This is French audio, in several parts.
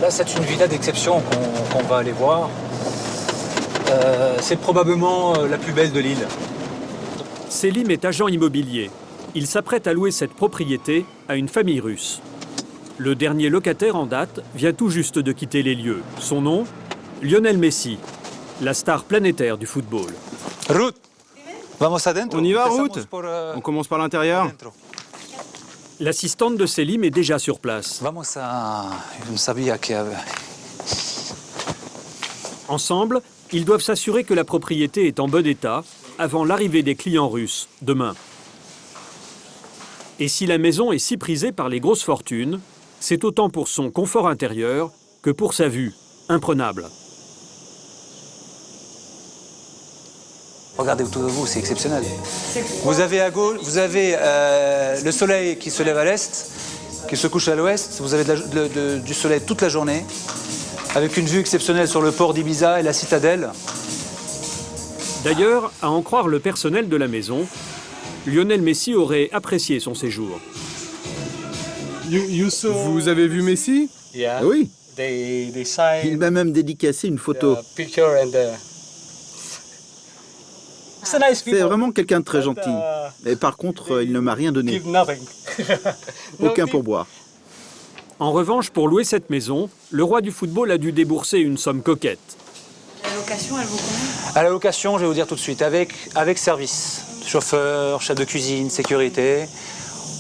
Là, c'est une villa d'exception qu'on va aller voir. C'est probablement la plus belle de l'île. Selim est agent immobilier. Il s'apprête à louer cette propriété à une famille russe. Le dernier locataire en date vient tout juste de quitter les lieux. Son nom, Lionel Messi, la star planétaire du football. Ruth, vamos adentro. On y va, Ruth? On commence par l'intérieur. L'assistante de Selim est déjà sur place. Ensemble, ils doivent s'assurer que la propriété est en bon état avant l'arrivée des clients russes, demain. Et si la maison est si prisée par les grosses fortunes, c'est autant pour son confort intérieur que pour sa vue, imprenable. Regardez autour de vous, c'est exceptionnel. Vous avez à gauche, vous avez le soleil qui se lève à l'est, qui se couche à l'ouest. Vous avez du soleil toute la journée, avec une vue exceptionnelle sur le port d'Ibiza et la citadelle. D'ailleurs, à en croire le personnel de la maison, Lionel Messi aurait apprécié son séjour. Vous avez vu Messi? Oui. Il m'a même dédicacé une photo. C'est vraiment quelqu'un de très gentil. Mais par contre, il ne m'a rien donné. Aucun pourboire. En revanche, pour louer cette maison, le roi du football a dû débourser une somme coquette. La location, elle vaut combien? À la location, je vais vous dire tout de suite, avec service, chauffeur, chef de cuisine, sécurité,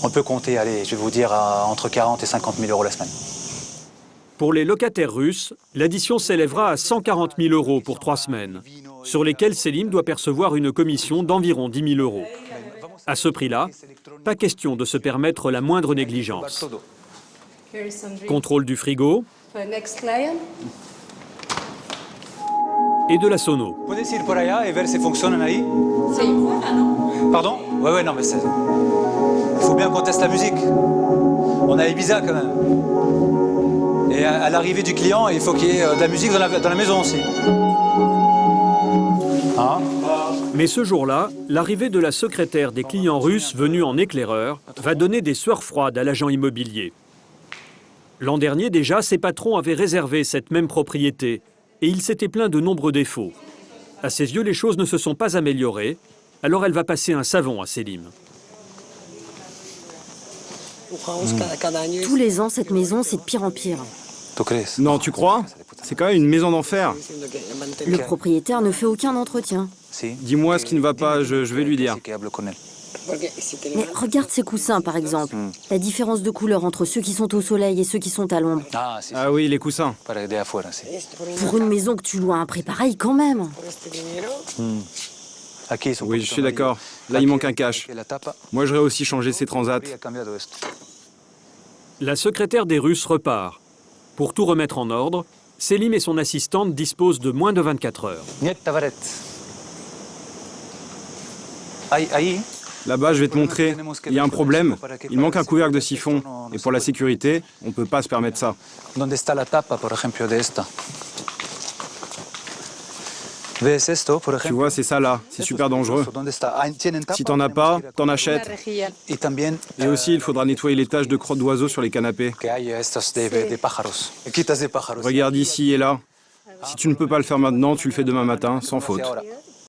on peut compter, allez, je vais vous dire, entre 40 et 50 000 euros la semaine. Pour les locataires russes, l'addition s'élèvera à 140 000 euros pour 3 semaines, sur lesquels Selim doit percevoir une commission d'environ 10 000 euros. À ce prix-là, pas question de se permettre la moindre négligence. Contrôle du frigo et de la sono. Puedes ir por allá y ver si funcionan ahí. C'est voilà, non? Pardon? Ouais, non, mais c'est... Il faut bien qu'on teste la musique. On est à Ibiza quand même. Et à l'arrivée du client, il faut qu'il y ait de la musique dans la maison aussi. Hein? Mais ce jour-là, l'arrivée de la secrétaire des clients russes venue en éclaireur va donner des sueurs froides à l'agent immobilier. L'an dernier déjà, ses patrons avaient réservé cette même propriété et il s'était plaint de nombreux défauts. À ses yeux, les choses ne se sont pas améliorées, alors elle va passer un savon à Selim. Tous les ans, cette maison, c'est de pire en pire. Non, tu crois? C'est quand même une maison d'enfer. Le propriétaire ne fait aucun entretien. Dis-moi ce qui ne va pas, je vais lui dire. Mais regarde ces coussins, par exemple. La différence de couleur entre ceux qui sont au soleil et ceux qui sont à l'ombre. Ah oui, les coussins. Pour une maison que tu loues à un prix pareil, quand même. Oui, je suis d'accord. Là, il manque un cash. Moi, j'aurais aussi changé ces transats. La secrétaire des Russes repart. Pour tout remettre en ordre, Selim et son assistante disposent de moins de 24 heures. Là-bas, je vais te montrer. Il y a un problème. Il manque un couvercle de siphon. Et pour la sécurité, on ne peut pas se permettre ça. Tu vois, c'est ça là. C'est super dangereux. Si t'en as pas, t'en achètes. Et aussi, il faudra nettoyer les taches de crottes d'oiseaux sur les canapés. Regarde ici et là. Si tu ne peux pas le faire maintenant, tu le fais demain matin, sans faute.